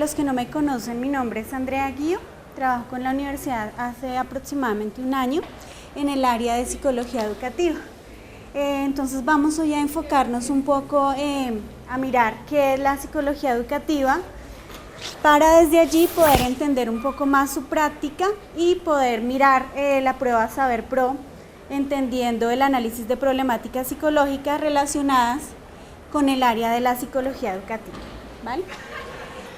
los que no me conocen, mi nombre es Andrea Guío, trabajo con la universidad hace aproximadamente un año en el área de psicología educativa. Entonces vamos hoy a enfocarnos un poco a mirar qué es la psicología educativa para desde allí poder entender un poco más su práctica y poder mirar la prueba Saber Pro, entendiendo el análisis de problemáticas psicológicas relacionadas con el área de la psicología educativa, ¿vale?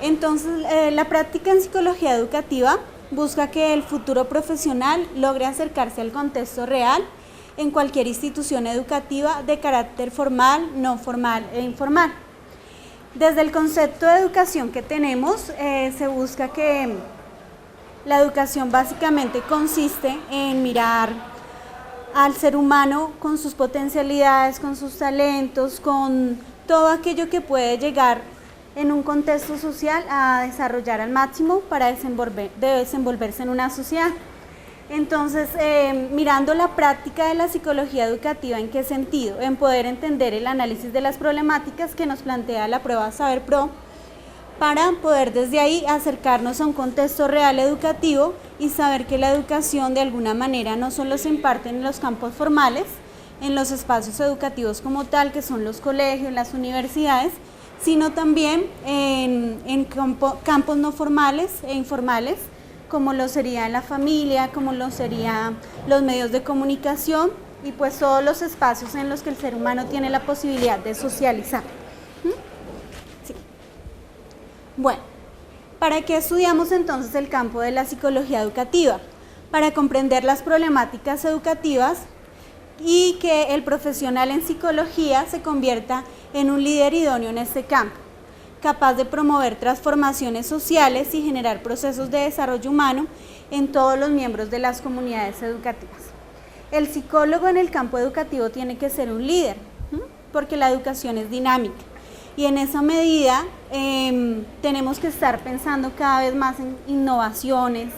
Entonces, la práctica en psicología educativa busca que el futuro profesional logre acercarse al contexto real en cualquier institución educativa de carácter formal, no formal e informal. Desde el concepto de educación que tenemos, se busca que la educación básicamente consiste en mirar al ser humano con sus potencialidades, con sus talentos, con todo aquello que puede llegar en un contexto social a desarrollar al máximo para desenvolverse en una sociedad. Entonces, mirando la práctica de la psicología educativa, ¿en qué sentido? En poder entender el análisis de las problemáticas que nos plantea la prueba Saber Pro, para poder desde ahí acercarnos a un contexto real educativo y saber que la educación de alguna manera no solo se imparte en los campos formales, en los espacios educativos como tal, que son los colegios, las universidades, sino también en campos no formales e informales, como lo sería la familia, como lo serían los medios de comunicación y pues todos los espacios en los que el ser humano tiene la posibilidad de socializar. Sí. Bueno, ¿para qué estudiamos entonces el campo de la psicología educativa? Para comprender las problemáticas educativas y que el profesional en psicología se convierta en un líder idóneo en este campo, capaz de promover transformaciones sociales y generar procesos de desarrollo humano en todos los miembros de las comunidades educativas. El psicólogo en el campo educativo tiene que ser un líder, porque la educación es dinámica y en esa medida tenemos que estar pensando cada vez más en innovaciones,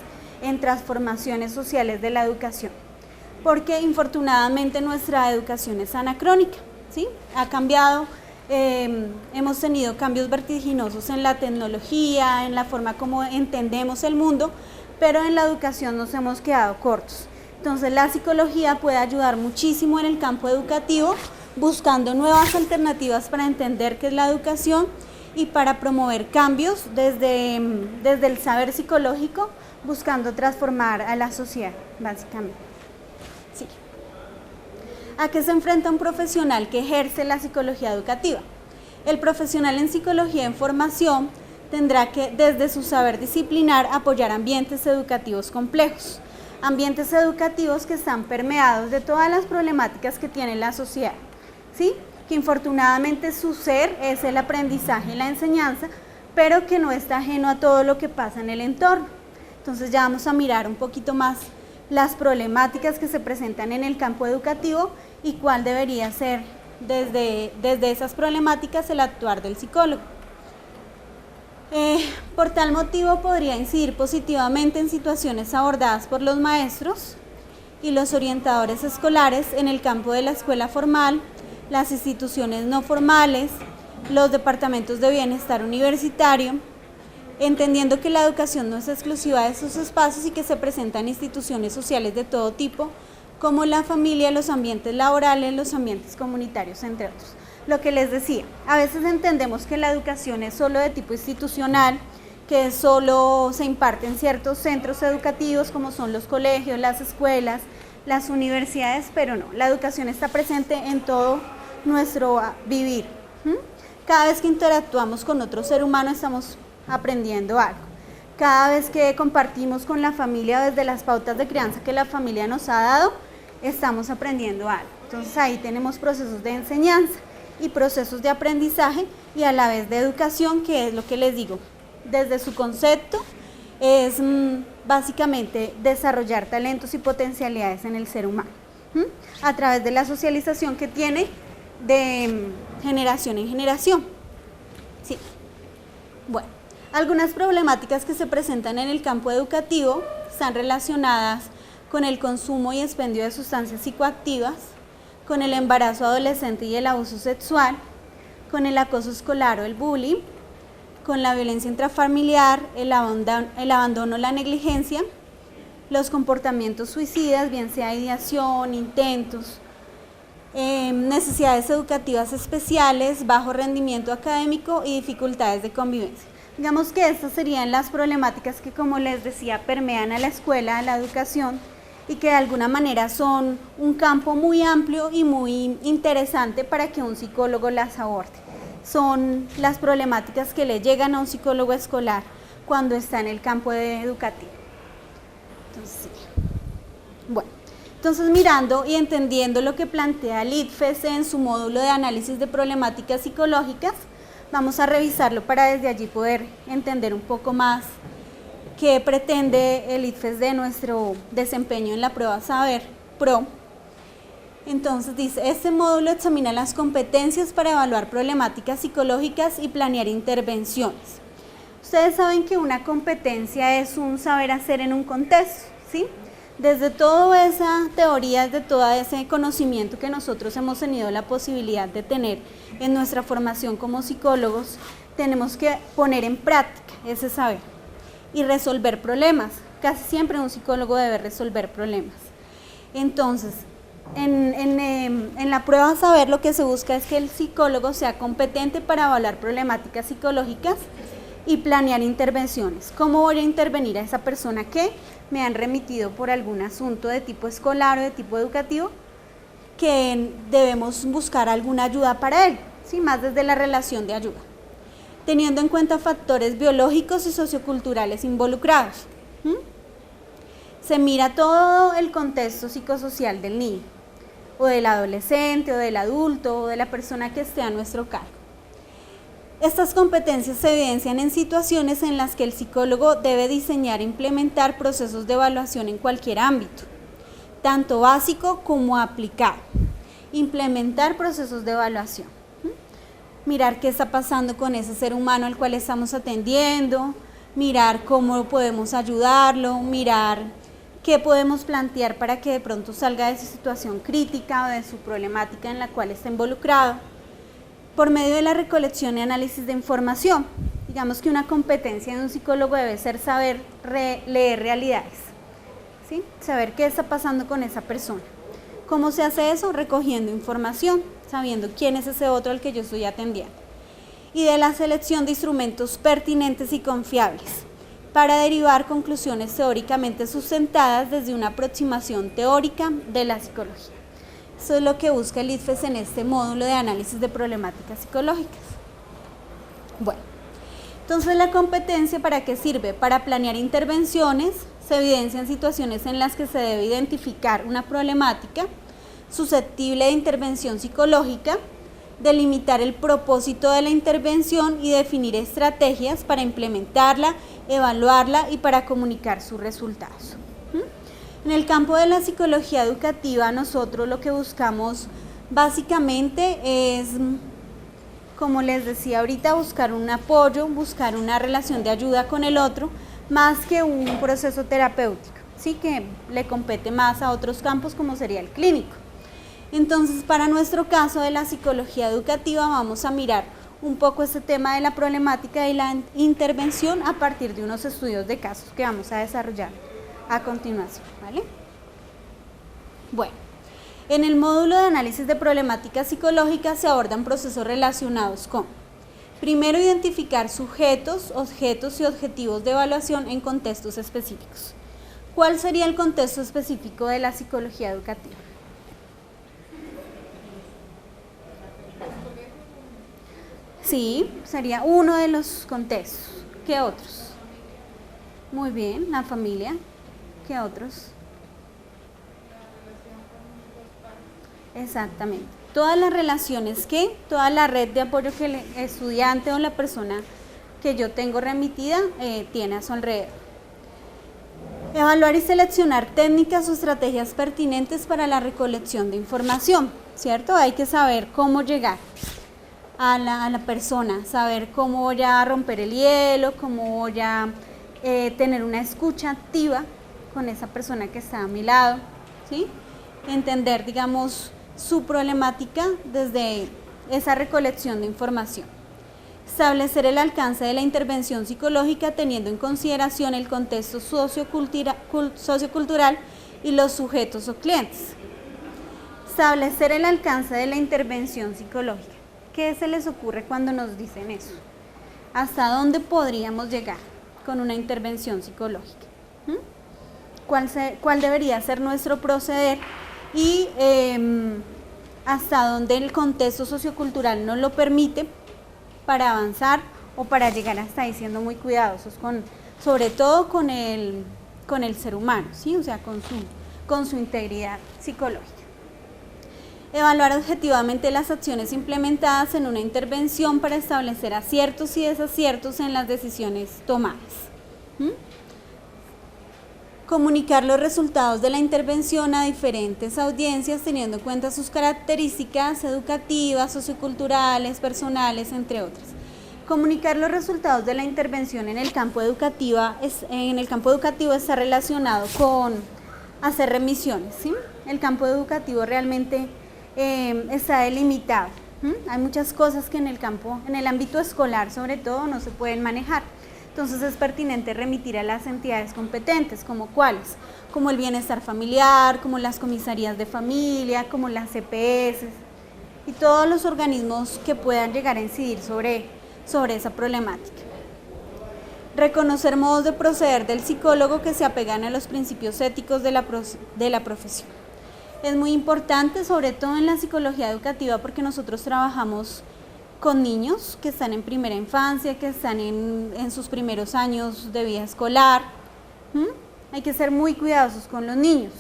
en transformaciones sociales de la educación, porque infortunadamente nuestra educación es anacrónica, ¿sí? Ha cambiado. Hemos tenido cambios vertiginosos en la tecnología, en la forma como entendemos el mundo, pero en la educación nos hemos quedado cortos. Entonces la psicología puede ayudar muchísimo en el campo educativo, buscando nuevas alternativas para entender qué es la educación y para promover cambios desde el saber psicológico, buscando transformar a la sociedad, básicamente. Sí. ¿A qué se enfrenta un profesional que ejerce la psicología educativa? El profesional en psicología en formación tendrá que, desde su saber disciplinar, apoyar ambientes educativos complejos, ambientes educativos que están permeados de todas las problemáticas que tiene la sociedad, ¿sí? Que infortunadamente su ser es el aprendizaje y la enseñanza, pero que no está ajeno a todo lo que pasa en el entorno. Entonces ya vamos a mirar un poquito más las problemáticas que se presentan en el campo educativo y cuál debería ser desde esas problemáticas el actuar del psicólogo. Por tal motivo podría incidir positivamente en situaciones abordadas por los maestros y los orientadores escolares en el campo de la escuela formal, las instituciones no formales, los departamentos de bienestar universitario, entendiendo que la educación no es exclusiva de esos espacios y que se presentan instituciones sociales de todo tipo, como la familia, los ambientes laborales, los ambientes comunitarios, entre otros. Lo que les decía, a veces entendemos que la educación es solo de tipo institucional, que solo se imparte en ciertos centros educativos como son los colegios, las escuelas, las universidades, pero no, la educación está presente en todo nuestro vivir. Cada vez que interactuamos con otro ser humano estamos aprendiendo algo. Cada vez que compartimos con la familia desde las pautas de crianza que la familia nos ha dado, estamos aprendiendo algo. Entonces ahí tenemos procesos de enseñanza y procesos de aprendizaje y a la vez de educación, que es lo que les digo, desde su concepto es básicamente desarrollar talentos y potencialidades en el ser humano, a través de la socialización que tiene de generación en generación. Sí. Bueno, algunas problemáticas que se presentan en el campo educativo están relacionadas con el consumo y expendio de sustancias psicoactivas, con el embarazo adolescente y el abuso sexual, con el acoso escolar o el bullying, con la violencia intrafamiliar, el abandono, la negligencia, los comportamientos suicidas, bien sea ideación, intentos, necesidades educativas especiales, bajo rendimiento académico y dificultades de convivencia. Digamos que estas serían las problemáticas que, como les decía, permean a la escuela, a la educación, y que de alguna manera son un campo muy amplio y muy interesante para que un psicólogo las aborde. Son las problemáticas que le llegan a un psicólogo escolar cuando está en el campo educativo. Entonces, bueno, entonces mirando y entendiendo lo que plantea el IDFES en su módulo de análisis de problemáticas psicológicas, vamos a revisarlo para desde allí poder entender un poco más qué pretende el IDFES de nuestro desempeño en la prueba Saber Pro. Entonces dice, este módulo examina las competencias para evaluar problemáticas psicológicas y planear intervenciones. Ustedes saben que una competencia es un saber hacer en un contexto, ¿sí? Desde toda esa teoría, desde todo ese conocimiento que nosotros hemos tenido la posibilidad de tener en nuestra formación como psicólogos, tenemos que poner en práctica ese saber y resolver problemas. Casi siempre un psicólogo debe resolver problemas. Entonces, en la prueba Saber lo que se busca es que el psicólogo sea competente para evaluar problemáticas psicológicas y planear intervenciones. ¿Cómo voy a intervenir a esa persona que me han remitido por algún asunto de tipo escolar o de tipo educativo, que debemos buscar alguna ayuda para él, ¿sí? Más desde la relación de ayuda, teniendo en cuenta factores biológicos y socioculturales involucrados? Se mira todo el contexto psicosocial del niño, o del adolescente, o del adulto, o de la persona que esté a nuestro cargo. Estas competencias se evidencian en situaciones en las que el psicólogo debe diseñar e implementar procesos de evaluación en cualquier ámbito, tanto básico como aplicado. Implementar procesos de evaluación. Mirar qué está pasando con ese ser humano al cual estamos atendiendo, mirar cómo podemos ayudarlo, mirar qué podemos plantear para que de pronto salga de su situación crítica o de su problemática en la cual está involucrado, por medio de la recolección y análisis de información. Digamos que una competencia de un psicólogo debe ser saber leer realidades, ¿sí? Saber qué está pasando con esa persona. ¿Cómo se hace eso? Recogiendo información, sabiendo quién es ese otro al que yo estoy atendiendo. Y de la selección de instrumentos pertinentes y confiables, para derivar conclusiones teóricamente sustentadas desde una aproximación teórica de la psicología. Eso es lo que busca el IDFES en este módulo de análisis de problemáticas psicológicas. Bueno, entonces la competencia, ¿para qué sirve? Para planear intervenciones. Se evidencian situaciones en las que se debe identificar una problemática susceptible de intervención psicológica, delimitar el propósito de la intervención y definir estrategias para implementarla, evaluarla y para comunicar sus resultados. En el campo de la psicología educativa, nosotros lo que buscamos básicamente es, como les decía ahorita, buscar un apoyo, buscar una relación de ayuda con el otro, más que un proceso terapéutico, ¿sí? Que le compete más a otros campos como sería el clínico. Entonces, para nuestro caso de la psicología educativa, vamos a mirar un poco este tema de la problemática y la intervención a partir de unos estudios de casos que vamos a desarrollar a continuación, ¿vale? Bueno, en el módulo de análisis de problemáticas psicológicas se abordan procesos relacionados con, primero, identificar sujetos, objetos y objetivos de evaluación en contextos específicos. ¿Cuál sería el contexto específico de la psicología educativa? Sí, sería uno de los contextos. ¿Qué otros? Muy bien, la familia. ¿Qué otros? Exactamente. Todas las relaciones que, toda la red de apoyo que el estudiante o la persona que yo tengo remitida tiene a su alrededor. Evaluar y seleccionar técnicas o estrategias pertinentes para la recolección de información, ¿cierto? Hay que saber cómo llegar a la persona, saber cómo voy a romper el hielo, cómo voy a tener una escucha activa con esa persona que está a mi lado, ¿sí? Entender, digamos, su problemática desde esa recolección de información. Establecer el alcance de la intervención psicológica teniendo en consideración el contexto sociocultural y los sujetos o clientes. Establecer el alcance de la intervención psicológica. ¿Qué se les ocurre cuando nos dicen eso? ¿Hasta dónde podríamos llegar con una intervención psicológica? ¿Cuál debería ser nuestro proceder y hasta dónde el contexto sociocultural nos lo permite para avanzar o para llegar hasta ahí siendo muy cuidadosos sobre todo con el ser humano, ¿sí? O sea, con su integridad psicológica? Evaluar objetivamente las acciones implementadas en una intervención para establecer aciertos y desaciertos en las decisiones tomadas. Comunicar los resultados de la intervención a diferentes audiencias teniendo en cuenta sus características educativas, socioculturales, personales, entre otras. Comunicar los resultados de la intervención en el campo educativo está relacionado con hacer remisiones, ¿sí? El campo educativo realmente está delimitado. Hay muchas cosas que en el ámbito escolar sobre todo, no se pueden manejar. Entonces es pertinente remitir a las entidades competentes, como cuáles, como el bienestar familiar, como las comisarías de familia, como las CPS y todos los organismos que puedan llegar a incidir sobre esa problemática. Reconocer modos de proceder del psicólogo que se apegan a los principios éticos de la profesión. Es muy importante, sobre todo en la psicología educativa, porque nosotros trabajamos con niños que están en primera infancia, que están en sus primeros años de vida escolar. Hay que ser muy cuidadosos con los niños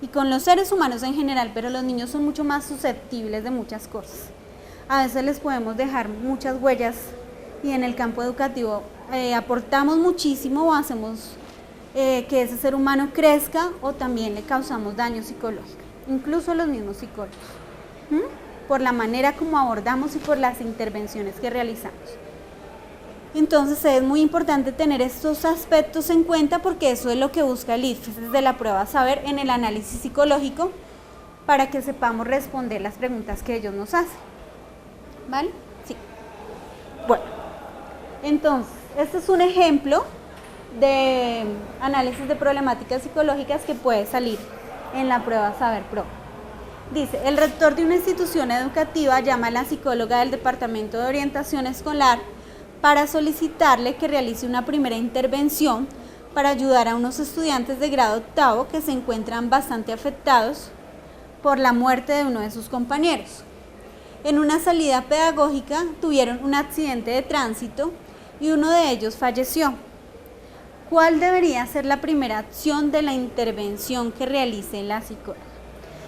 y con los seres humanos en general, pero los niños son mucho más susceptibles de muchas cosas. A veces les podemos dejar muchas huellas y en el campo educativo aportamos muchísimo o hacemos que ese ser humano crezca o también le causamos daño psicológico, incluso a los mismos psicólogos, por la manera como abordamos y por las intervenciones que realizamos. Entonces es muy importante tener estos aspectos en cuenta porque eso es lo que busca el ICFES desde la prueba saber en el análisis psicológico para que sepamos responder las preguntas que ellos nos hacen. ¿Vale? Sí. Bueno, entonces, este es un ejemplo de análisis de problemáticas psicológicas que puede salir en la prueba Saber Pro. Dice, el rector de una institución educativa llama a la psicóloga del Departamento de Orientación Escolar para solicitarle que realice una primera intervención para ayudar a unos estudiantes de grado octavo que se encuentran bastante afectados por la muerte de uno de sus compañeros. En una salida pedagógica tuvieron un accidente de tránsito y uno de ellos falleció. ¿Cuál debería ser la primera acción de la intervención que realice la psicóloga?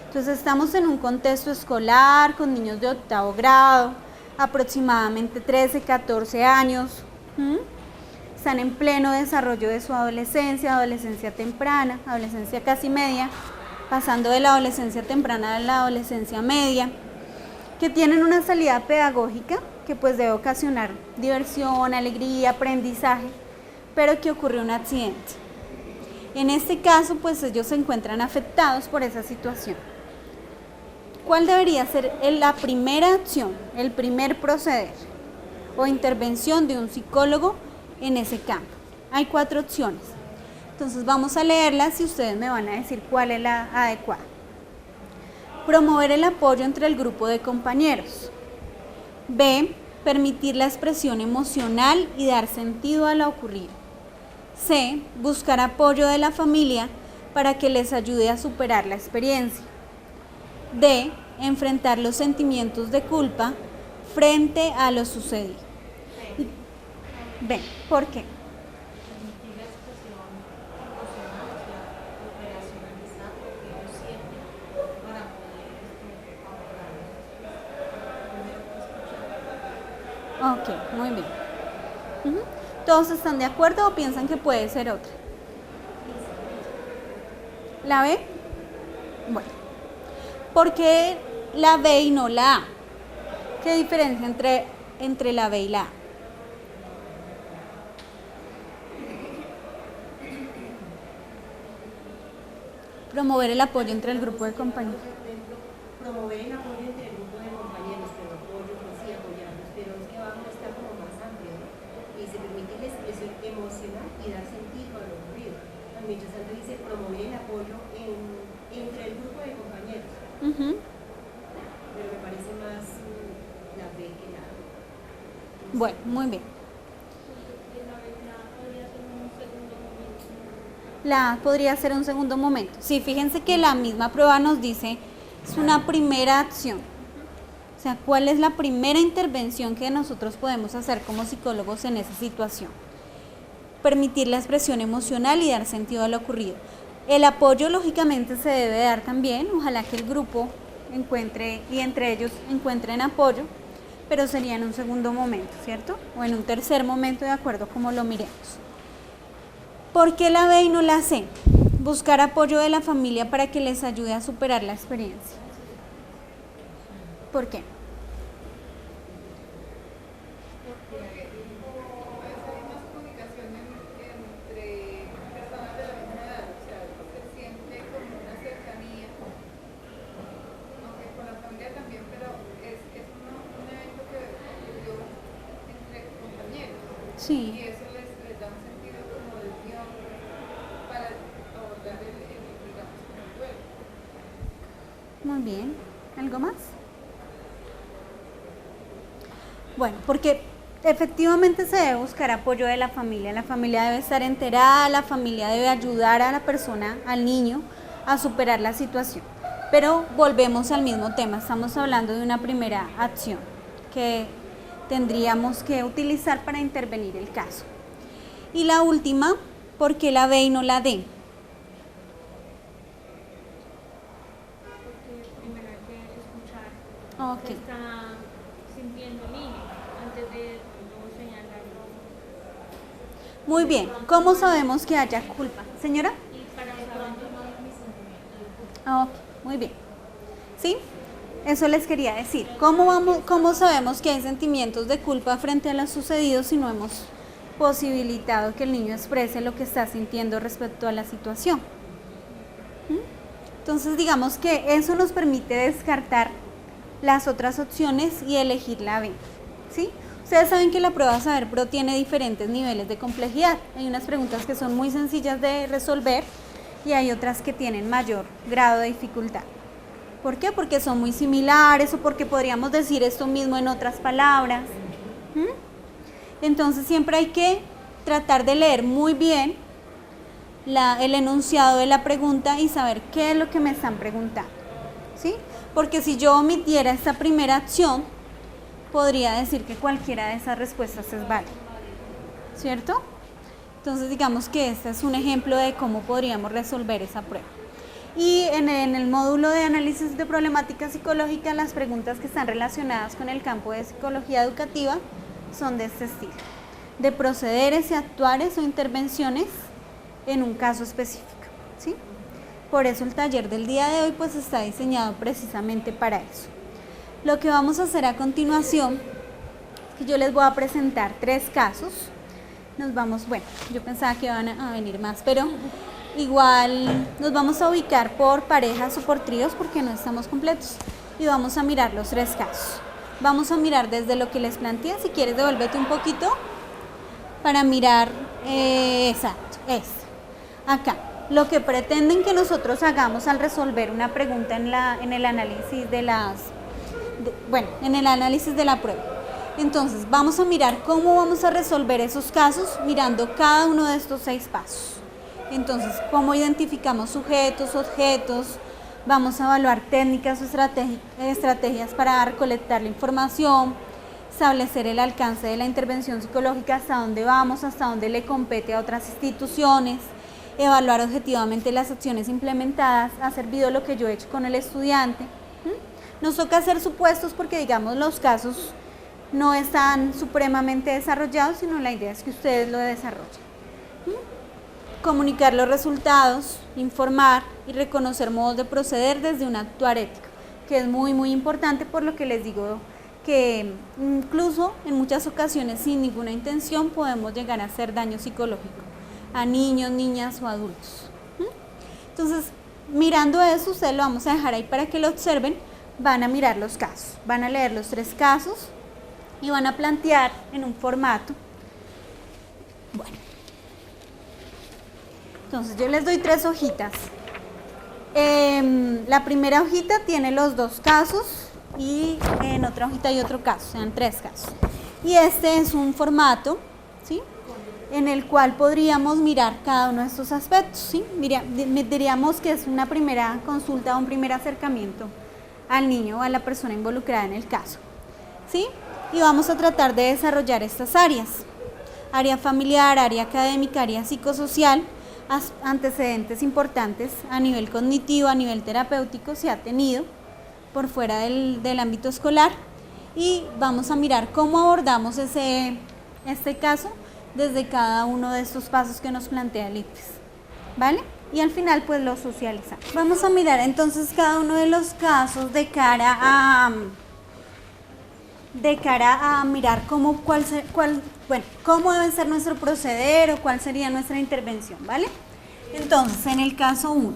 Entonces estamos en un contexto escolar con niños de octavo grado, aproximadamente 13, 14 años. Están en pleno desarrollo de su adolescencia temprana, adolescencia casi media, pasando de la adolescencia temprana a la adolescencia media, que tienen una salida pedagógica que pues debe ocasionar diversión, alegría, aprendizaje, pero que ocurrió un accidente. En este caso, pues ellos se encuentran afectados por esa situación. ¿Cuál debería ser la primera acción, el primer proceder o intervención de un psicólogo en ese campo? Hay 4 opciones. Entonces vamos a leerlas y ustedes me van a decir cuál es la adecuada. Promover el apoyo entre el grupo de compañeros. B. Permitir la expresión emocional y dar sentido a lo ocurrido. C. Buscar apoyo de la familia para que les ayude a superar la experiencia. D. Enfrentar los sentimientos de culpa frente a lo sucedido. B. ¿Por qué? Ok, muy bien. ¿Todos están de acuerdo o piensan que puede ser otra? ¿La B? Bueno. ¿Por qué la B y no la A? ¿Qué diferencia entre la B y la A? Promover el apoyo entre el grupo de compañeros. Promover el apoyo entre el grupo de compañeros, pero apoyo, pues sí, apoyarnos, pero es que abajo está como más emocionar y dar sentido a lo ocurrido. La ministra Sandra dice promover el apoyo entre el grupo de compañeros. Pero me parece más la B que la A. Bueno, muy bien. La A podría ser un segundo momento. Sí, fíjense que la misma prueba nos dice, es una primera acción. O sea, ¿cuál es la primera intervención que nosotros podemos hacer como psicólogos en esa situación? Permitir la expresión emocional y dar sentido a lo ocurrido. El apoyo, lógicamente, se debe dar también. Ojalá que el grupo encuentre y entre ellos encuentren apoyo, pero sería en un segundo momento, ¿cierto? O en un tercer momento, de acuerdo a cómo lo miremos. ¿Por qué la B y no la C? Buscar apoyo de la familia para que les ayude a superar la experiencia. ¿Por qué? Porque hay más comunicación entre personas de la misma edad, o sea, se siente como una cercanía, aunque con la familia también, pero es un evento que ocurrió entre compañeros. Sí. Y eso les da un sentido como de unión para abordar digamos, el duelo. Muy bien. ¿Algo más? Bueno, porque efectivamente se debe buscar apoyo de la familia debe estar enterada, la familia debe ayudar a la persona, al niño, a superar la situación. Pero volvemos al mismo tema, estamos hablando de una primera acción que tendríamos que utilizar para intervenir el caso. Y la última, ¿por qué la B y no la D? Porque primero hay que escuchar qué está sintiendo el niño antes de no señalarlo. Muy bien, ¿cómo sabemos que haya culpa? Señora. Y para saber Ok, muy bien. ¿Sí? Eso les quería decir. ¿Cómo sabemos que hay sentimientos de culpa frente a lo sucedido si no hemos posibilitado que el niño exprese lo que está sintiendo respecto a la situación? Entonces, digamos que eso nos permite descartar las otras opciones y elegir la B. ¿Sí? Ustedes saben que la prueba Saber Pro tiene diferentes niveles de complejidad. Hay unas preguntas que son muy sencillas de resolver y hay otras que tienen mayor grado de dificultad. ¿Por qué? Porque son muy similares o porque podríamos decir esto mismo en otras palabras. Entonces siempre hay que tratar de leer muy bien el enunciado de la pregunta y saber qué es lo que me están preguntando. ¿Sí? Porque si yo omitiera esta primera acción, podría decir que cualquiera de esas respuestas es válida. ¿Cierto? Entonces digamos que este es un ejemplo de cómo podríamos resolver esa prueba. Y en el módulo de análisis de problemática psicológica, las preguntas que están relacionadas con el campo de psicología educativa son de este estilo, de procederes y actuares o intervenciones en un caso específico, ¿sí? Por eso el taller del día de hoy pues está diseñado precisamente para eso. Lo que vamos a hacer a continuación es que yo les voy a presentar 3 casos. Bueno, yo pensaba que iban a venir más, pero igual nos vamos a ubicar por parejas o por tríos porque no estamos completos y vamos a mirar los 3 casos. Vamos a mirar desde lo que les planteé, si quieres devuélvete un poquito para mirar, exacto, acá. Lo que pretenden que nosotros hagamos al resolver una pregunta en el análisis en el análisis de la prueba. Entonces, vamos a mirar cómo vamos a resolver esos casos mirando cada uno de estos 6 pasos. Entonces, cómo identificamos sujetos, objetos, vamos a evaluar técnicas o estrategias para recolectar la información, establecer el alcance de la intervención psicológica, hasta dónde vamos, hasta dónde le compete a otras instituciones, evaluar objetivamente las acciones implementadas, ha servido lo que yo he hecho con el estudiante. Nos toca hacer supuestos porque, digamos, los casos no están supremamente desarrollados, sino la idea es que ustedes lo desarrollen. Comunicar los resultados, informar y reconocer modos de proceder desde un actuar ético, que es muy, muy importante, por lo que les digo que incluso en muchas ocasiones sin ninguna intención podemos llegar a hacer daño psicológico a niños, niñas o adultos. Entonces, mirando eso, ustedes lo vamos a dejar ahí para que lo observen. Van a mirar los casos, van a leer los 3 casos y van a plantear en un formato. Bueno, Entonces yo les doy 3 hojitas. La primera hojita tiene los 2 casos y en otra hojita hay otro caso, sean 3 casos. Y este es un formato, ¿sí?, en el cual podríamos mirar cada uno de estos aspectos, ¿sí? Diríamos que es una primera consulta o un primer acercamiento al niño o a la persona involucrada en el caso, ¿sí? Y vamos a tratar de desarrollar estas áreas: área familiar, área académica, área psicosocial, antecedentes importantes a nivel cognitivo, a nivel terapéutico, si ha tenido por fuera del ámbito escolar, y vamos a mirar cómo abordamos este caso desde cada uno de estos pasos que nos plantea el ICFES, ¿vale? Y al final pues lo socializamos. Vamos a mirar entonces cada uno de los casos de cara a mirar cómo debe ser nuestro proceder o cuál sería nuestra intervención, ¿vale? Entonces, en el caso 1,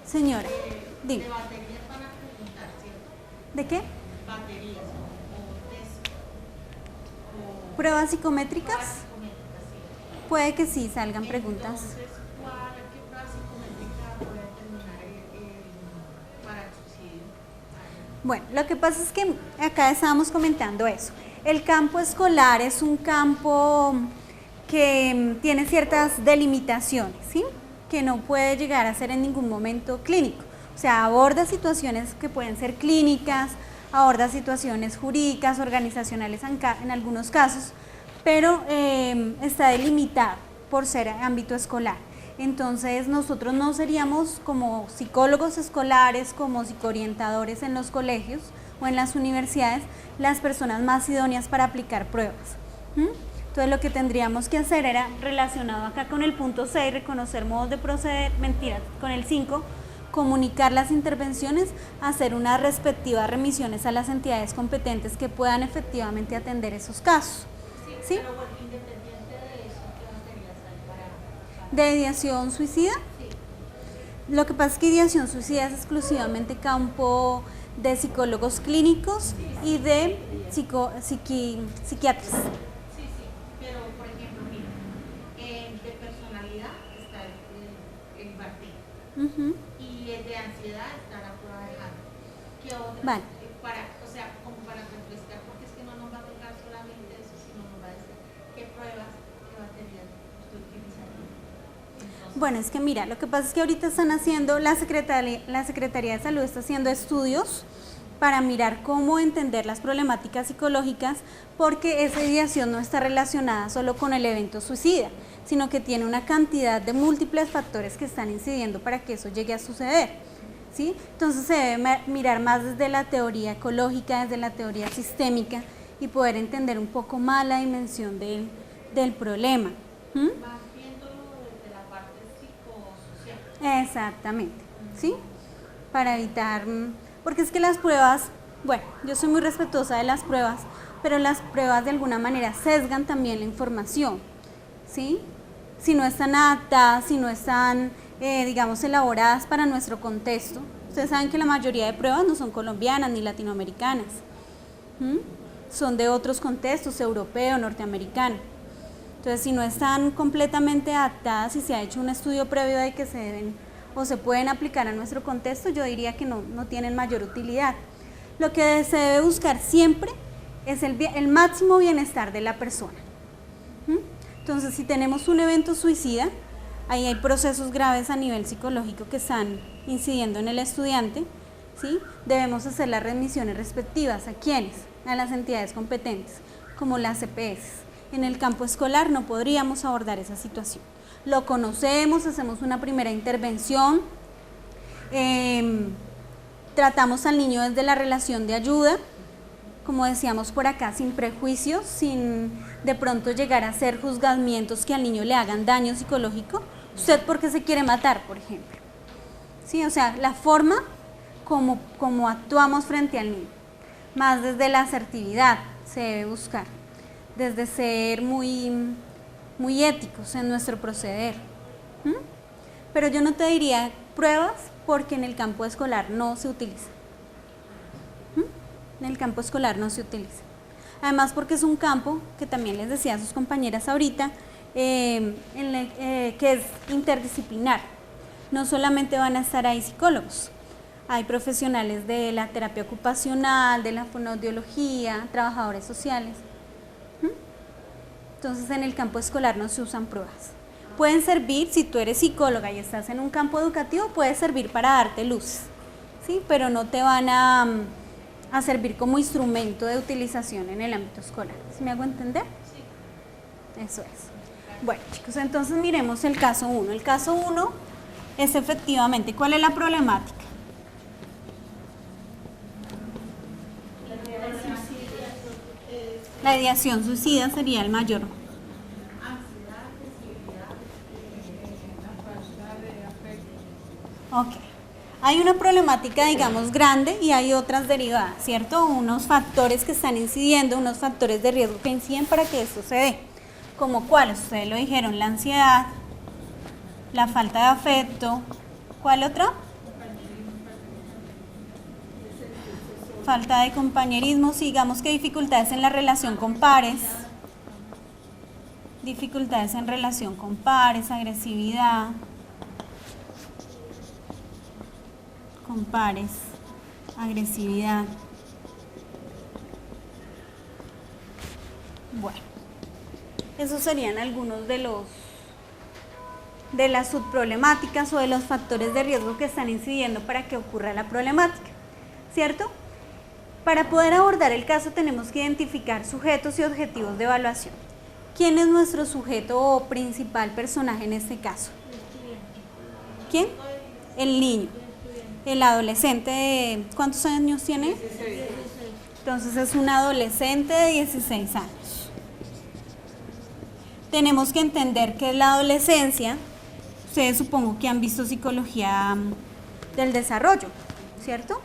señora, dime. De baterías van a preguntar, ¿cierto? ¿De qué? Baterías o test ¿Pruebas psicométricas? psicométricas, sí. Puede que sí salgan preguntas. Entonces, ¿qué prueba psicométrica puede determinar el para el suicidio? Bueno, lo que pasa es que acá estábamos comentando eso. El campo escolar es un campo que tiene ciertas delimitaciones, ¿sí?, que no puede llegar a ser en ningún momento clínico. O sea, aborda situaciones que pueden ser clínicas, aborda situaciones jurídicas, organizacionales en algunos casos, pero está delimitado por ser ámbito escolar. Entonces nosotros no seríamos como psicólogos escolares, como psicoorientadores en los colegios o en las universidades, las personas más idóneas para aplicar pruebas. Entonces lo que tendríamos que hacer era, relacionado acá con el punto 6, reconocer modos de proceder, con el 5, comunicar las intervenciones, hacer unas respectivas remisiones a las entidades competentes que puedan efectivamente atender esos casos. ¿Sí? Pero bueno, independiente de eso, ¿qué baterías hay para ¿De ideación suicida? Sí. Lo que pasa es que ideación suicida es exclusivamente campo de psicólogos clínicos y de psiquiatras. Sí, pero por ejemplo, mira, de personalidad está el Bartí y el de ansiedad está la prueba de Hammond. ¿Qué otras? Vale. Como para refrescar, porque es que no nos va a tocar solamente eso, sino nos va a decir qué pruebas, qué baterías usted utilizaría. Entonces, Bueno, es que mira, lo que pasa es que ahorita están haciendo, la Secretaría de Salud está haciendo estudios para mirar cómo entender las problemáticas psicológicas, porque esa ideación no está relacionada solo con el evento suicida, sino que tiene una cantidad de múltiples factores que están incidiendo para que eso llegue a suceder, ¿sí? Entonces se debe mirar más desde la teoría ecológica, desde la teoría sistémica, y poder entender un poco más la dimensión del problema. vas viéndolo desde la parte psicosocial. Exactamente, ¿sí? Para evitar, porque es que las pruebas, bueno, yo soy muy respetuosa de las pruebas, pero las pruebas de alguna manera sesgan también la información, ¿sí? Si no están adaptadas, si no están, digamos, elaboradas para nuestro contexto. Ustedes saben que la mayoría de pruebas no son colombianas ni latinoamericanas, son de otros contextos, europeo, norteamericano. Entonces, si no están completamente adaptadas y se ha hecho un estudio previo de que se deben o se pueden aplicar a nuestro contexto, yo diría que no tienen mayor utilidad. Lo que se debe buscar siempre es el máximo bienestar de la persona. Entonces, si tenemos un evento suicida, ahí hay procesos graves a nivel psicológico que están incidiendo en el estudiante, ¿sí? Debemos hacer las remisiones respectivas. ¿A quiénes? A las entidades competentes, como las EPS. En el campo escolar no podríamos abordar esa situación. Lo conocemos, hacemos una primera intervención, tratamos al niño desde la relación de ayuda, como decíamos por acá, sin prejuicios, sin de pronto llegar a hacer juzgamientos que al niño le hagan daño psicológico. ¿Usted por qué se quiere matar, por ejemplo? ¿Sí? O sea, la forma como actuamos frente al niño, más desde la asertividad se debe buscar, desde ser muy éticos en nuestro proceder. Pero yo no te diría pruebas porque en el campo escolar no se utiliza. En el campo escolar no se utiliza. Además porque es un campo que también les decía a sus compañeras ahorita, que es interdisciplinar. No solamente van a estar ahí psicólogos, hay profesionales de la terapia ocupacional, de la fonoaudiología, trabajadores sociales. Entonces en el campo escolar no se usan pruebas. Pueden servir, si tú eres psicóloga y estás en un campo educativo, puede servir para darte luz, ¿sí? Pero no te van a servir como instrumento de utilización en el ámbito escolar. ¿Sí me hago entender? Sí. Eso es. Bueno, chicos, entonces miremos el caso 1. El caso 1 es efectivamente, ¿cuál es la problemática? La ideación suicida sería el mayor. Ok. Hay una problemática, digamos, grande y hay otras derivadas, ¿cierto? Unos factores que están incidiendo, unos factores de riesgo que inciden para que esto se dé. ¿Como cuáles? Ustedes lo dijeron, la ansiedad, la falta de afecto. ¿Cuál otra? Falta de compañerismo, digamos que dificultades en la relación con pares, dificultades en relación con pares, agresividad con pares, agresividad. Bueno, esos serían algunos de las subproblemáticas o de los factores de riesgo que están incidiendo para que ocurra la problemática, ¿cierto? Para poder abordar el caso tenemos que identificar sujetos y objetivos de evaluación. ¿Quién es nuestro sujeto o principal personaje en este caso? ¿Quién? El niño. El adolescente, ¿cuántos años tiene? 16. Entonces es un adolescente de 16 años. Tenemos que entender que la adolescencia, ustedes supongo que han visto psicología del desarrollo, ¿cierto?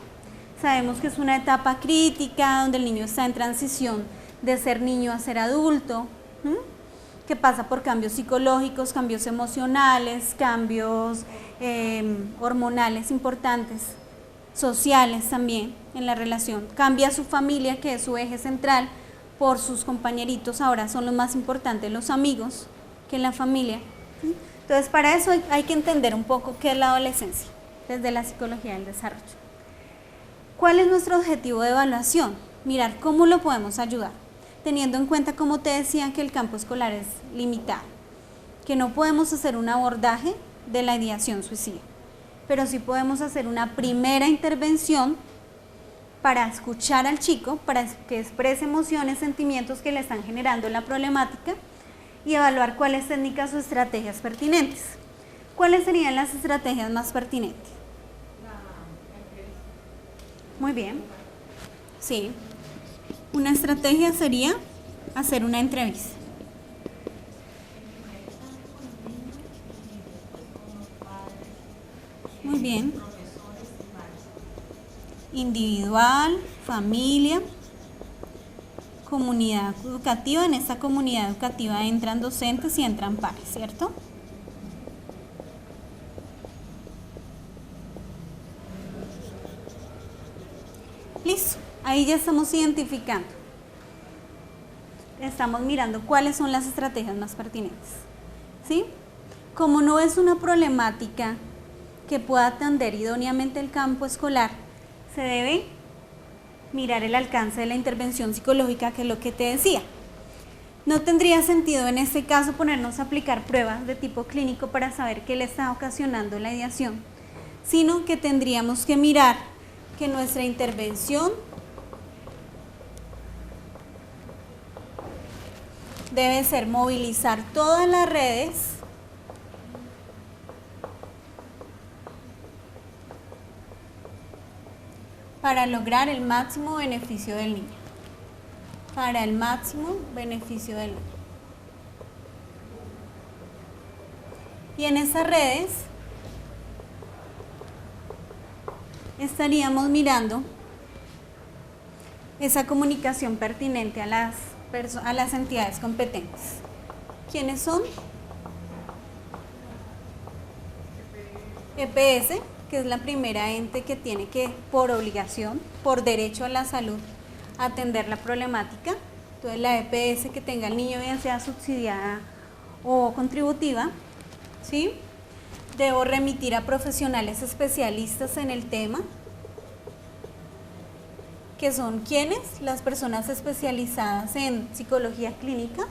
Sabemos que es una etapa crítica donde el niño está en transición de ser niño a ser adulto, que pasa por cambios psicológicos, cambios emocionales, cambios hormonales importantes, sociales también en la relación. Cambia su familia, que es su eje central, por sus compañeritos, ahora son los más importantes los amigos que la familia. Entonces para eso hay que entender un poco qué es la adolescencia desde la psicología del desarrollo. ¿Cuál es nuestro objetivo de evaluación? Mirar cómo lo podemos ayudar, teniendo en cuenta, como te decía, que el campo escolar es limitado, que no podemos hacer un abordaje de la ideación suicida, pero sí podemos hacer una primera intervención para escuchar al chico, para que exprese emociones, sentimientos que le están generando la problemática y evaluar cuáles técnicas o estrategias pertinentes. ¿Cuáles serían las estrategias más pertinentes? Muy bien. Sí. Una estrategia sería hacer una entrevista. Muy bien. Individual, familia, comunidad educativa. En esta comunidad educativa entran docentes y entran pares, ¿cierto? Listo, ahí ya estamos identificando. Estamos mirando cuáles son las estrategias más pertinentes, ¿sí? Como no es una problemática que pueda atender idóneamente el campo escolar, se debe mirar el alcance de la intervención psicológica, que es lo que te decía. No tendría sentido en este caso ponernos a aplicar pruebas de tipo clínico para saber qué le está ocasionando la ideación, sino que tendríamos que mirar que nuestra intervención debe ser movilizar todas las redes para lograr el máximo beneficio del niño. Para el máximo beneficio del niño. Y en esas redes estaríamos mirando esa comunicación pertinente a las entidades competentes. ¿Quiénes son? EPS, que es la primera ente que tiene que, por obligación, por derecho a la salud, atender la problemática. Entonces la EPS que tenga el niño, bien sea subsidiada o contributiva, ¿sí? Debo remitir a profesionales especialistas en el tema, que son ¿quiénes? Las personas especializadas en psicología clínica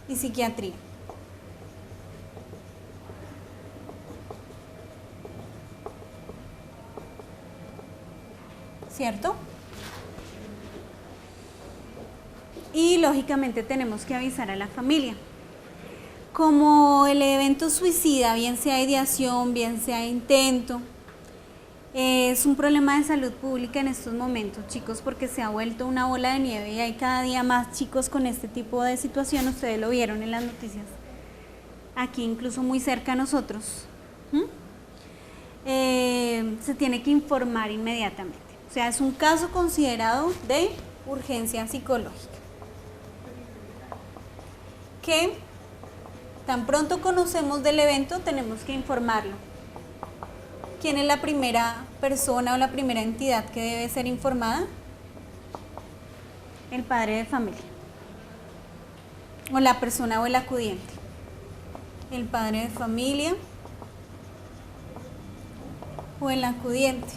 y psiquiatría. ¿Cierto? Y lógicamente tenemos que avisar a la familia. Como el evento suicida, bien sea ideación, bien sea intento, es un problema de salud pública en estos momentos, chicos, porque se ha vuelto una bola de nieve y hay cada día más chicos con este tipo de situación. Ustedes lo vieron en las noticias, aquí incluso muy cerca a nosotros. Se tiene que informar inmediatamente. O sea, es un caso considerado de urgencia psicológica. Que tan pronto conocemos del evento, tenemos que informarlo. ¿Quién es la primera persona o la primera entidad que debe ser informada? El padre de familia. O la persona o el acudiente. El padre de familia o el acudiente.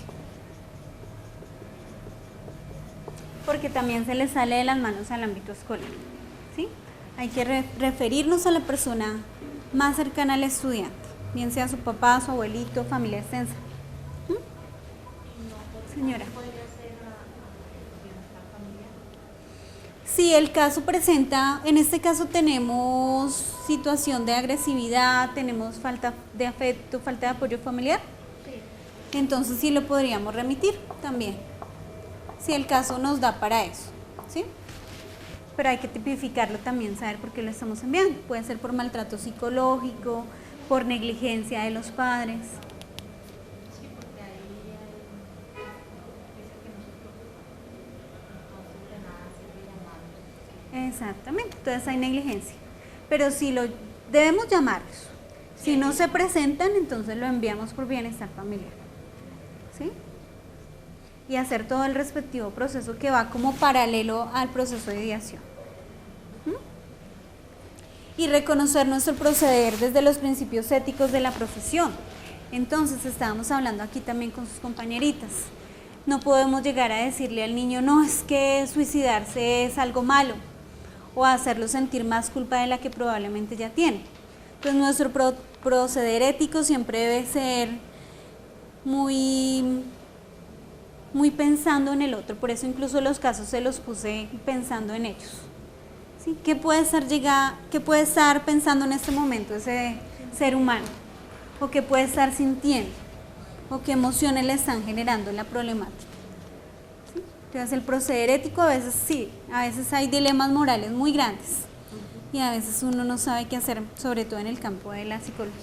Porque también se le sale de las manos al ámbito escolar, ¿sí? Hay que referirnos a la persona más cercana al estudiante, bien sea su papá, su abuelito, familia extensa. Señora. Si el caso presenta, en este caso tenemos situación de agresividad, tenemos falta de afecto, falta de apoyo familiar, entonces sí lo podríamos remitir también, si el caso nos da para eso, ¿sí? Pero hay que tipificarlo también, saber por qué lo estamos enviando. Puede ser por maltrato psicológico, por negligencia de los padres. Sí, porque ahí dice que nosotros de nada sirve llamarlos. Exactamente, entonces hay negligencia. Pero si lo debemos llamarlos, si no se presentan, entonces lo enviamos por bienestar familiar, ¿sí? Y hacer todo el respectivo proceso que va como paralelo al proceso de ideación. Y reconocer nuestro proceder desde los principios éticos de la profesión. Entonces estábamos hablando aquí también con sus compañeritas. No podemos llegar a decirle al niño, no, es que suicidarse es algo malo, o hacerlo sentir más culpa de la que probablemente ya tiene. Entonces nuestro proceder ético siempre debe ser muy pensando en el otro. Por eso incluso los casos se los puse pensando en ellos. ¿Sí? ¿Qué puede estar pensando en este momento ese ser humano? ¿O qué puede estar sintiendo? ¿O qué emociones le están generando la problemática? ¿Sí? Entonces el proceder ético a veces sí, a veces hay dilemas morales muy grandes y a veces uno no sabe qué hacer, sobre todo en el campo de la psicología.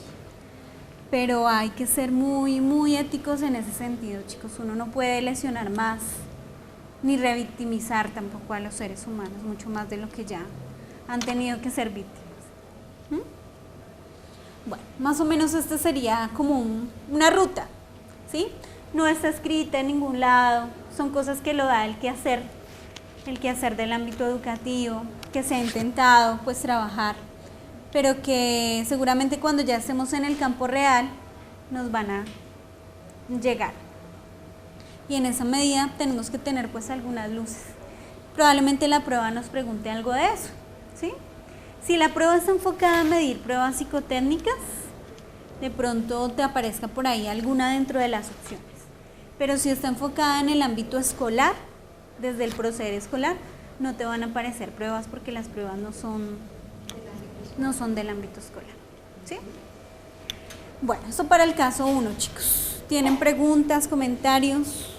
Pero hay que ser muy, muy éticos en ese sentido, chicos. Uno no puede lesionar más ni revictimizar tampoco a los seres humanos, mucho más de lo que ya han tenido que ser víctimas. Bueno, más o menos esta sería como una ruta, ¿sí? No está escrita en ningún lado, son cosas que lo da el quehacer del ámbito educativo, que se ha intentado pues trabajar, pero que seguramente cuando ya estemos en el campo real nos van a llegar. Y en esa medida tenemos que tener pues algunas luces. Probablemente la prueba nos pregunte algo de eso, ¿sí? Si la prueba está enfocada a medir pruebas psicotécnicas, de pronto te aparezca por ahí alguna dentro de las opciones. Pero si está enfocada en el ámbito escolar, desde el proceder escolar, no te van a aparecer pruebas porque las pruebas no son del ámbito escolar, ¿sí? Bueno, eso para el caso 1, chicos. ¿Tienen preguntas, comentarios?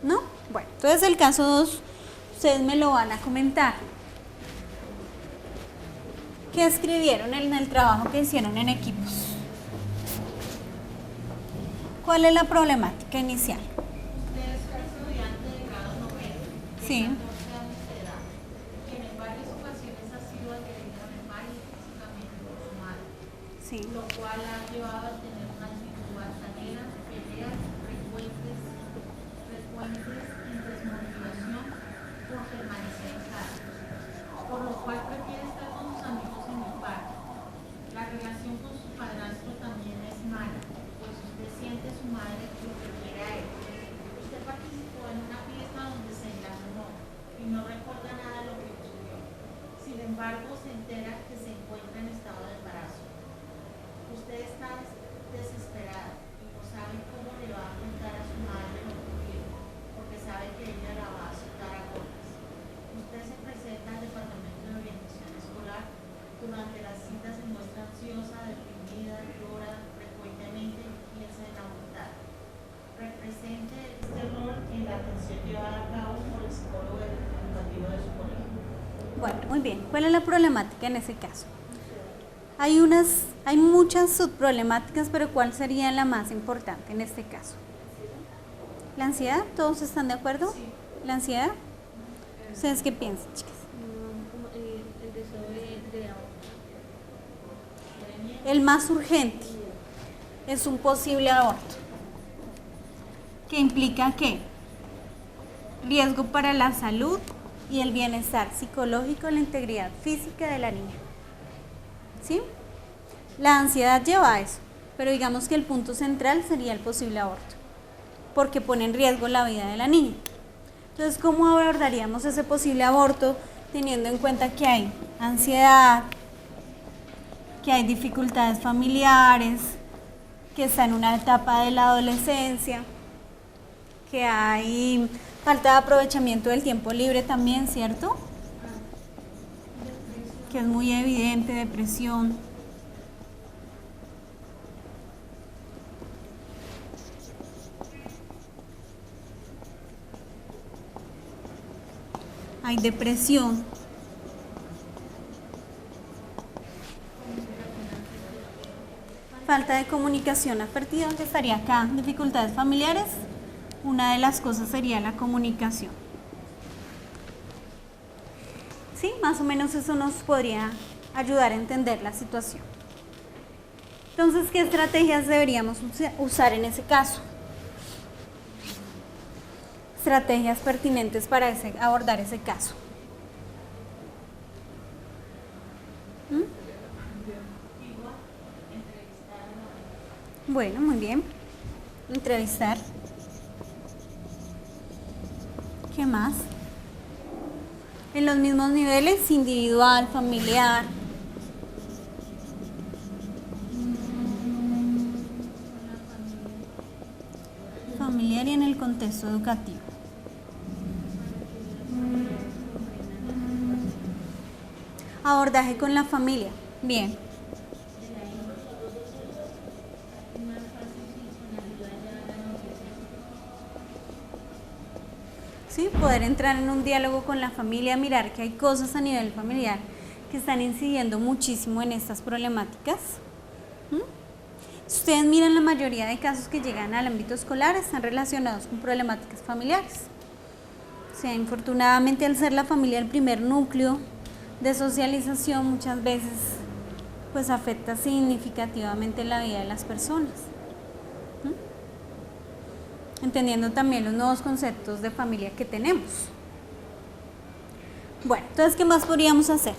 ¿No? Bueno, entonces el caso 2, ustedes me lo van a comentar. ¿Qué escribieron en el trabajo que hicieron en equipos? ¿Cuál es la problemática inicial? Usted es un estudiante de grado noveno, de Sí. 14 años de edad, quien en varias ocasiones ha sido agredido verbal y físicamente por su madre, Sí. lo cual ha llevado a tener una actitud altanera, peleas frecuentes y desmotivación por permanecer en casa. por lo cual prefiere estar con sus amigos en el parque. La relación con su padrastro también es mala, pues usted siente a su madre lo que quiere a él. Usted participó en una fiesta donde se engañó y no recuerda nada de lo que ocurrió. Sin embargo, se entera que se encuentra en estado de embarazo. Usted está desesperada y no sabe cómo le va a contar a su madre lo ocurrido, porque sabe que ella la va a azotar a golpes. Usted se presenta al departamento de orientación escolar. Durante las citas se muestra ansiosa, deprimida, llora frecuentemente y piensa en abortar. Represente este rol en la atención llevada a cabo por el psicólogo educativo de su colegio. Bueno, muy bien. ¿Cuál es la problemática en ese caso? Hay muchas subproblemáticas, pero ¿cuál sería la más importante en este caso? ¿La ansiedad? ¿Todos están de acuerdo? Sí. ¿La ansiedad? ¿Ustedes qué piensan, chicas? Como el deseo de aborto. El más urgente es un posible aborto, que implica ¿qué? Riesgo para la salud y el bienestar psicológico, la integridad física de la niña. ¿Sí? La ansiedad lleva a eso, pero digamos que el punto central sería el posible aborto, porque pone en riesgo la vida de la niña. Entonces, ¿cómo abordaríamos ese posible aborto teniendo en cuenta que hay ansiedad, que hay dificultades familiares, que está en una etapa de la adolescencia, que hay falta de aprovechamiento del tiempo libre también, ¿cierto? Que es muy evidente, depresión. Hay depresión. Falta de comunicación afectiva, que estaría acá. Dificultades familiares. Una de las cosas sería la comunicación. Sí, más o menos eso nos podría ayudar a entender la situación. Entonces, ¿qué estrategias deberíamos usar en ese caso? Estrategias pertinentes para abordar ese caso. Bueno, muy bien. Entrevistar. ¿Qué más? En los mismos niveles, individual, familiar. Familiar y en el contexto educativo. Abordaje con la familia. Bien. Sí, poder entrar en un diálogo con la familia, mirar que hay cosas a nivel familiar que están incidiendo muchísimo en estas problemáticas. Si ustedes miran, la mayoría de casos que llegan al ámbito escolar están relacionados con problemáticas familiares. O sea, infortunadamente, al ser la familia el primer núcleo de socialización, muchas veces pues afecta significativamente la vida de las personas. Entendiendo también los nuevos conceptos de familia que tenemos. Bueno, entonces, ¿qué más podríamos hacer?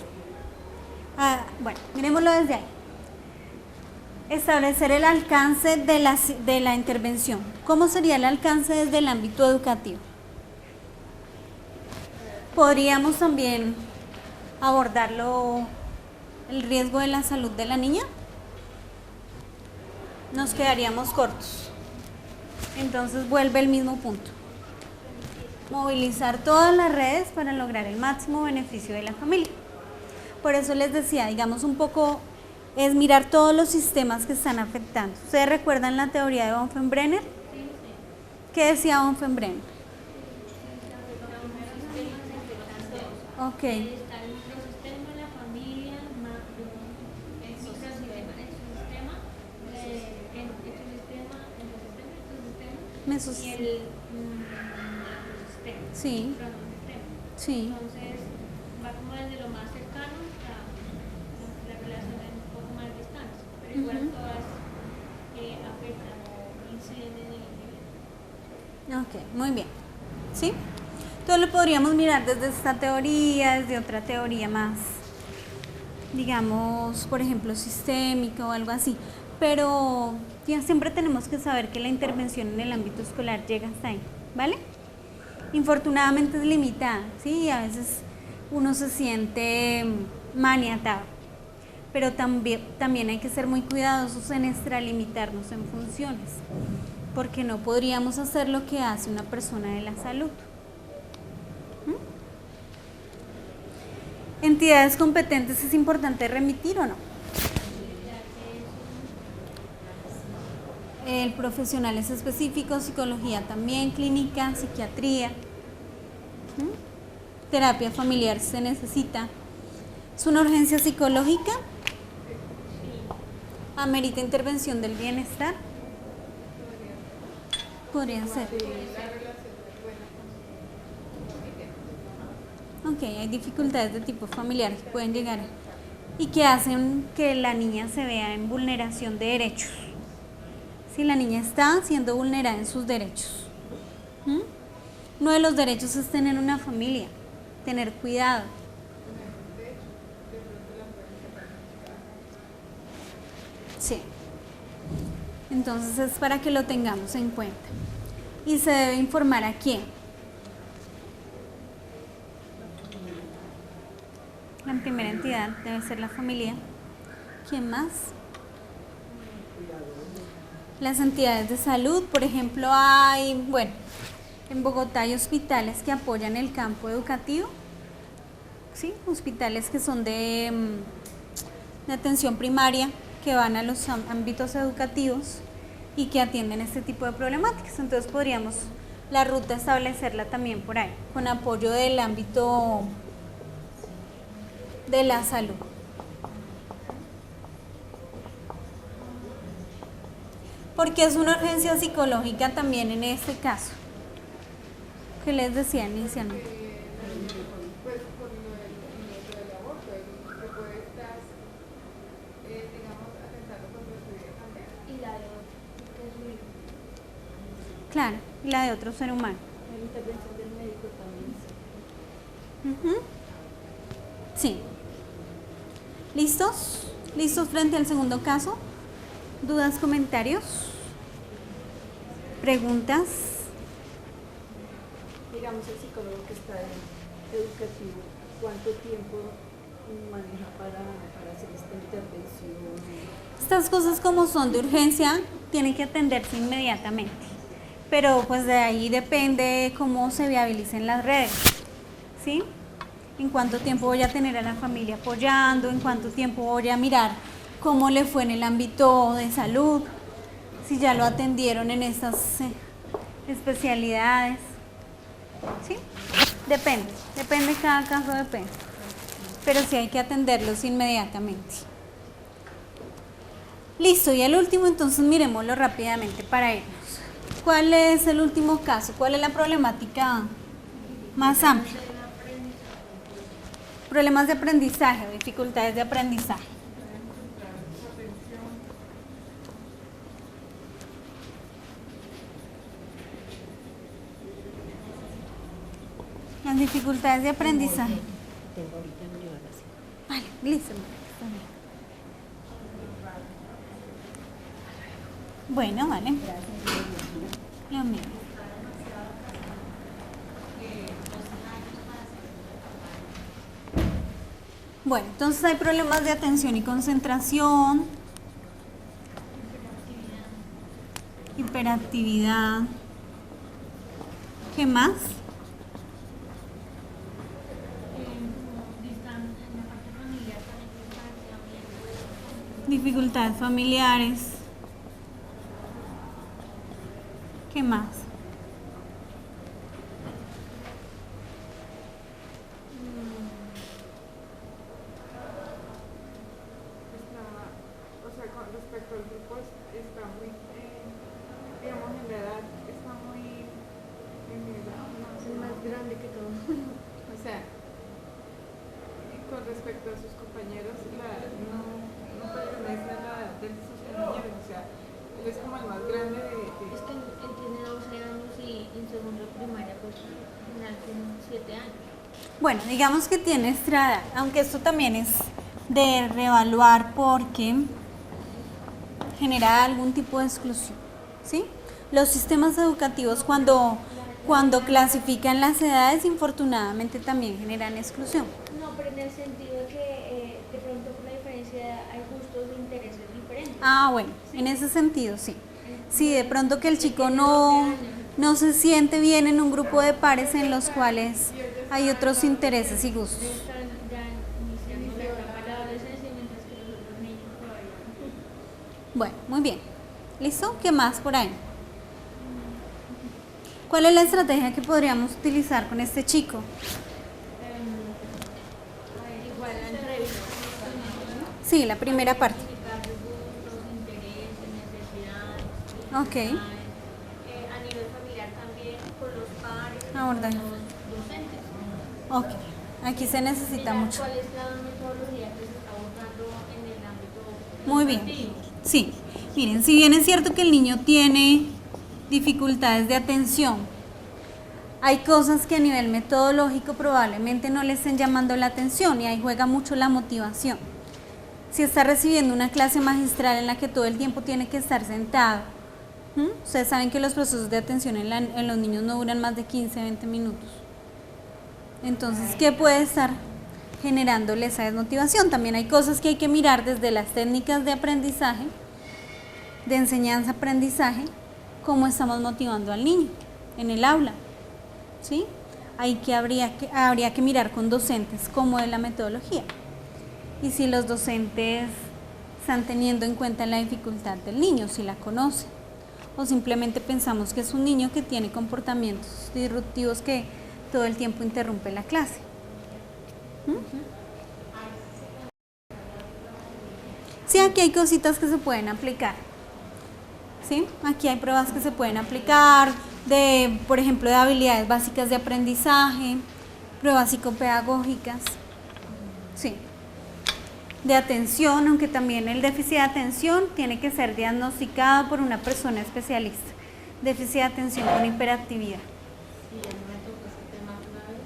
Bueno, miremoslo desde ahí. Establecer el alcance de la intervención. ¿Cómo sería el alcance desde el ámbito educativo? Podríamos también abordarlo, el riesgo de la salud de la niña. Nos quedaríamos cortos. Entonces vuelve el mismo punto. Movilizar todas las redes para lograr el máximo beneficio de la familia. Por eso les decía, digamos un poco, es mirar todos los sistemas que están afectando. ¿Ustedes recuerdan la teoría de Bonfenbrenner? ¿Qué decía Bonfenbrenner? Ok. Está el ecosistema, la familia, y el ecosistema. Sí. Sí. Entonces, va como desde lo más cercano hasta la relación un poco más distante, pero igual todas afectan o inciden en el individuo. Ok, muy bien. ¿Sí? Todo lo podríamos mirar desde esta teoría, desde otra teoría más, digamos, por ejemplo, sistémica o algo así. Pero ya siempre tenemos que saber que la intervención en el ámbito escolar llega hasta ahí, ¿vale? Infortunadamente es limitada, ¿sí? A veces uno se siente maniatado, pero también hay que ser muy cuidadosos en extralimitarnos en funciones, porque no podríamos hacer lo que hace una persona de la salud. ¿Entidades competentes es importante remitir o no? El profesionales específicos, psicología también, clínica, psiquiatría, terapia familiar se necesita. ¿Es una urgencia psicológica? ¿Amerita intervención del bienestar? Podría ser. Ok, hay dificultades de tipo familiar que pueden llegar y que hacen que la niña se vea en vulneración de derechos. Si la niña está siendo vulnerada en sus derechos. Uno de los derechos es tener una familia, tener cuidado. Sí. Entonces es para que lo tengamos en cuenta. ¿Y se debe informar a quién? La primera entidad debe ser la familia. ¿Quién más? Las entidades de salud, por ejemplo, en Bogotá hay hospitales que apoyan el campo educativo, ¿sí? Hospitales que son de atención primaria, que van a los ámbitos educativos y que atienden este tipo de problemáticas. Entonces podríamos la ruta establecerla también por ahí, con apoyo del ámbito de la salud. Porque es una urgencia psicológica también en este caso. ¿Qué les decía inicialmente? Pues por lo del aborto, que puede estar, digamos, atentando contra su vida también. Y la de otro, que es su hijo. Claro, y la de otro ser humano. La intervención del médico también. Sí. ¿Listos? ¿Listos frente al segundo caso? ¿Dudas, comentarios? ¿Preguntas? Digamos, el psicólogo que está en educativo, ¿cuánto tiempo maneja para hacer esta intervención? Estas cosas, como son de urgencia, tienen que atenderse inmediatamente. Pero pues de ahí depende cómo se viabilicen las redes, ¿sí? En cuánto tiempo voy a tener a la familia apoyando, en cuánto tiempo voy a mirar cómo le fue en el ámbito de salud, si ya lo atendieron en estas especialidades, ¿sí? Depende, cada caso depende, pero sí hay que atenderlos inmediatamente. Listo, y el último, entonces miremoslo rápidamente para irnos. ¿Cuál es el último caso? ¿Cuál es la problemática más amplia? Problemas de aprendizaje o dificultades de aprendizaje. Las dificultades de aprendizaje. Tengo ahorita no le van a hacer. Vale, listo. Está bien. Bueno, vale. Lo mismo. Bueno, entonces hay problemas de atención y concentración, hiperactividad. ¿Qué más? Dificultades familiares. ¿Qué más? O sea, con respecto al grupo, está muy, digamos, en la edad, está muy emigrado, ¿no? Es más grande que todo. O sea, y con respecto a sus compañeros, no pertenece a la edad de sus compañeros, o sea, él es como el más grande de... Es que él tiene 12 años y en segundo de primaria, pues al final tienen 7 años. Bueno, digamos que tiene nuestra edad, aunque esto también es de reevaluar porque genera algún tipo de exclusión, ¿sí? Los sistemas educativos cuando clasifican las edades, infortunadamente también generan exclusión. No, pero en el sentido de que de pronto por la diferencia de edad hay gustos e intereses diferentes. Ah, bueno, en ese sentido sí. Sí, de pronto que el chico no se siente bien en un grupo de pares en los cuales hay otros intereses y gustos. Están ya iniciando la etapa de la adolescencia, mientras que los otros niños todavía no. Bueno, muy bien. ¿Listo? ¿Qué más por ahí? ¿Cuál es la estrategia que podríamos utilizar con este chico? Igual la entrevista. Sí, la primera parte. Identificar gustos, intereses, necesidades. Ok. A nivel familiar también, con los padres, Abordaje. con los docentes. Ok. Aquí se necesita Mirar mucho. ¿Cuál es la metodología que se está abordando en el ámbito Muy bien. educativo? Sí. Miren, si bien es cierto que el niño tiene dificultades de atención, hay cosas que a nivel metodológico probablemente no le estén llamando la atención y ahí juega mucho la motivación. Si está recibiendo una clase magistral en la que todo el tiempo tiene que estar sentado, ustedes saben que los procesos de atención en los niños no duran más de 15, 20 minutos. Entonces, ¿qué puede estar generándole esa desmotivación? También hay cosas que hay que mirar desde las técnicas de aprendizaje, de enseñanza-aprendizaje, cómo estamos motivando al niño en el aula, ¿sí? Ahí que habría que mirar con docentes cómo es la metodología y si los docentes están teniendo en cuenta la dificultad del niño, si la conocen, o simplemente pensamos que es un niño que tiene comportamientos disruptivos que todo el tiempo interrumpe la clase. Sí, aquí hay cositas que se pueden aplicar. ¿Sí? Aquí hay pruebas que se pueden aplicar, por ejemplo, de habilidades básicas de aprendizaje, pruebas psicopedagógicas, sí, de atención, aunque también el déficit de atención tiene que ser diagnosticado por una persona especialista, déficit de atención con hiperactividad. Sí, a mí me tocó ese tema una vez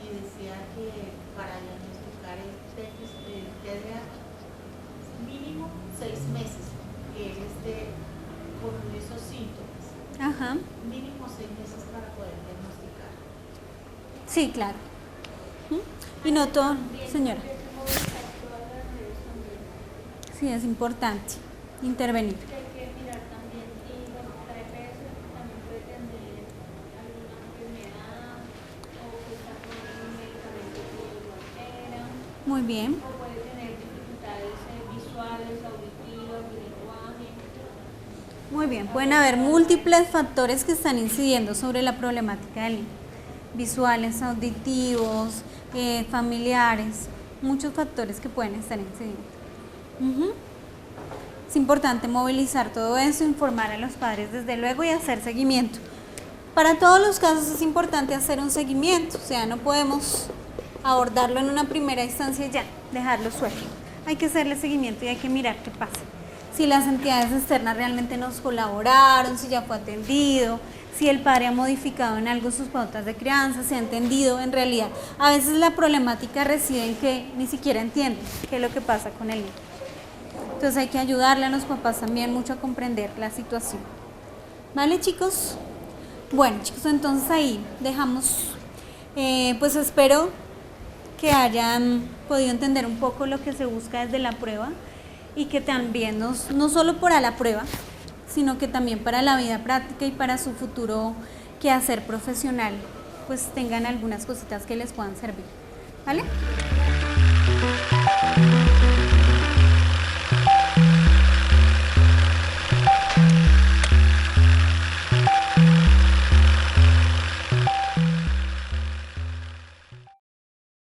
y decía que para diagnosticar el déficit de TDAH mínimo 6 meses que él esté con esos síntomas. Ajá. Mínimo 6 meses para poder diagnosticar. Sí, claro. Y no todo, señora. Sí, es importante intervenir. Que hay que mirar también, y bueno, la EPS también puede tener alguna enfermedad o que está con un medicamento que lo altera, Muy bien. o puede tener dificultades visuales, auditivas, de lenguaje. Muy bien, pueden haber múltiples factores que están incidiendo sobre la problemática del niño. Visuales, auditivos, familiares, muchos factores que pueden estar incidiendo. Es importante movilizar todo eso, informar a los padres desde luego y hacer seguimiento. Para todos los casos es importante hacer un seguimiento, o sea, no podemos abordarlo en una primera instancia y ya, dejarlo suelto. Hay que hacerle seguimiento y hay que mirar qué pasa. Si las entidades externas realmente nos colaboraron, si ya fue atendido, si el padre ha modificado en algo sus pautas de crianza, si ha entendido en realidad. A veces la problemática reside en que ni siquiera entienden qué es lo que pasa con el niño. Entonces hay que ayudarle a los papás también mucho a comprender la situación. ¿Vale, chicos? Bueno, chicos, entonces ahí dejamos, pues espero que hayan podido entender un poco lo que se busca desde la prueba y que también no solo para la prueba, sino que también para la vida práctica y para su futuro quehacer profesional, pues tengan algunas cositas que les puedan servir. ¿Vale?